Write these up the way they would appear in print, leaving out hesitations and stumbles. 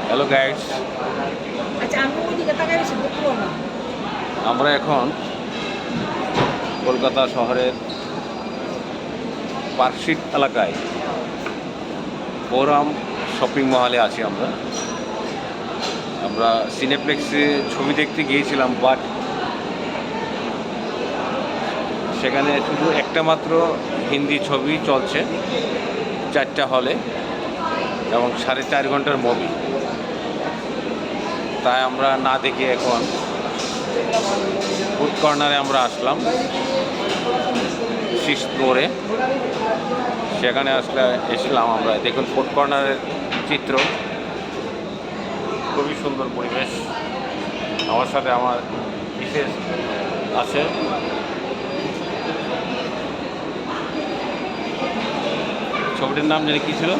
Hello guides, আচ্ছা আমি ওইদিকে তাকাই বেশি দেখবো না। আমরা এখন কলকাতা শহরের পার্ক স্ট্রিট এলাকায় ফোরাম শপিং মহলে আছি। আমরা আমরা সিনেপ্লেক্সে ছবি দেখতে গিয়েছিলাম, বাট সেখানে শুধু একটা মাত্র হিন্দি ছবি চলছে 4টা হলে এবং 4.5 ঘন্টার মুভি। তাই আমরা না দেখে এখন ফুড কর্নারে আমরা আসলাম 6th ফ্লোরে। সেখানে এসলাম আমরা। দেখুন ফুড কর্নারের চিত্র, খুবই সুন্দর পরিবেশ। আমার সাথে আমার বিশেষ আছে। ছবিটির নাম জানি কী ছিল,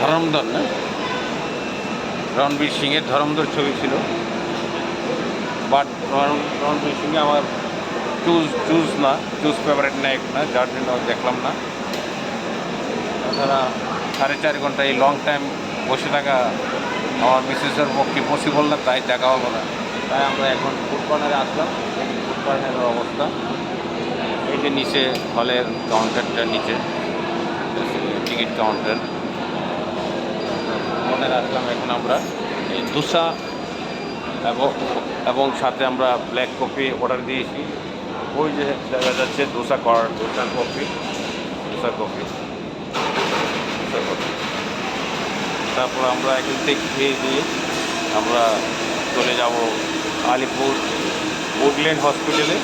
ধরমধর না? রণবীর সিংয়ের ধরমধর ছবি ছিল, বাট রণবীর সিংয়ে আমার চুজ ফেভারিট নায়ক না, যার জন্য দেখলাম না। তাছাড়া 4.5 ঘন্টা এই লং টাইম বসে থাকা আমার মিসেসের পক্ষে পসিবল না, তাই দেখা হলো না। তাই আমরা এখন ফুড কর্নারে আসলাম। ফুড কর্নারের অবস্থা এই যে নিচে হলের কাউন্টারটা, নিচে টিকিট কাউন্টার। কর্নারে আসলাম এখন আমরা। এই দোসা এবং সাথে আমরা ব্ল্যাক কফি অর্ডার দিয়েছি। ওই যে দেখা যাচ্ছে দোসা কফি। তারপর আমরা এখান থেকে খেয়ে দিয়ে আমরা চলে যাব আলিপুর উডল্যান্ড হসপিটালে।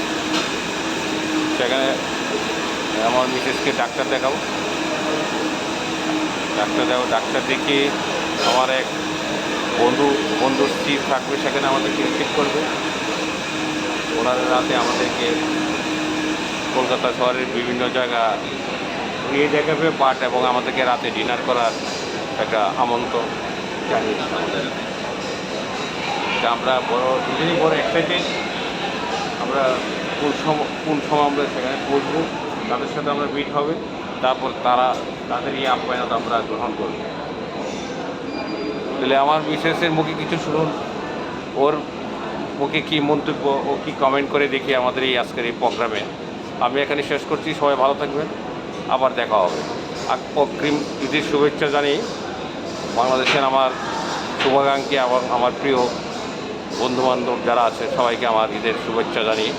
সেখানে আমার মিসেসকে ডাক্তার দেখাবো। ডাক্তার দেখে আমার এক বন্ধুর স্ত্রী থাকবে, সেখানে আমাদেরকে রিসিভ করবে। ওনারা রাতে আমাদেরকে কলকাতা শহরের বিভিন্ন জায়গা ঘুরিয়ে দেখাবে এবং আমাদেরকে রাতে ডিনার করার একটা আমন্ত্রণ জানিয়েছে আমাদের। আমরা দুজনই বড় এক্সাইটেড। আমরা কোন সময় আমরা সেখানে পৌঁছবো, তাদের সাথে আমরা মিট হবে, তারপর তাদের এই আপ্যায়ন আমরা গ্রহণ করব। তাহলে আমার বিশেষের মুখে কিছু শুনুন, ওর মুখে কী মন্তব্য, ও কী কমেন্ট করে দেখি আমাদের এই আজকের এই প্রোগ্রামে। আমি এখানে শেষ করছি। সবাই ভালো থাকবেন, আবার দেখা হবে। অগ্রিম ঈদের শুভেচ্ছা জানিয়ে বাংলাদেশের আমার শুভাকাঙ্ক্ষী, আমার প্রিয় বন্ধুবান্ধব যারা আছে সবাইকে আমার ঈদের শুভেচ্ছা জানিয়ে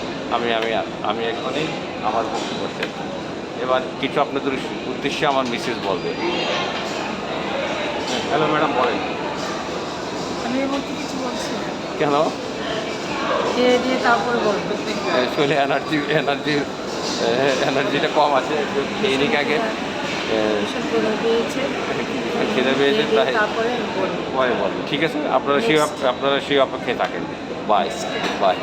আমি এখানে আমার বক্তব্য শেষ। এবার কিছু আপনাদের উদ্দেশ্যে আমার মিসেস বলবে। হ্যালো ম্যাডাম, বলেন। আমি এর মধ্যে কিছু বলছি না। কেন? খেয়ে দিয়ে তারপরে বলবো। শরীরে এনার্জিটা কম আছে, একটু খেয়ে নিক আগে। ভীষণ খিদে পেয়েছে। খিদে পেয়েছে, খেয়ে দিয়ে তাই তারপরে আমি বলবো। পরে বলবো। ঠিক আছে, আপনারা সেই অপেক্ষায় থাকেন। বাই।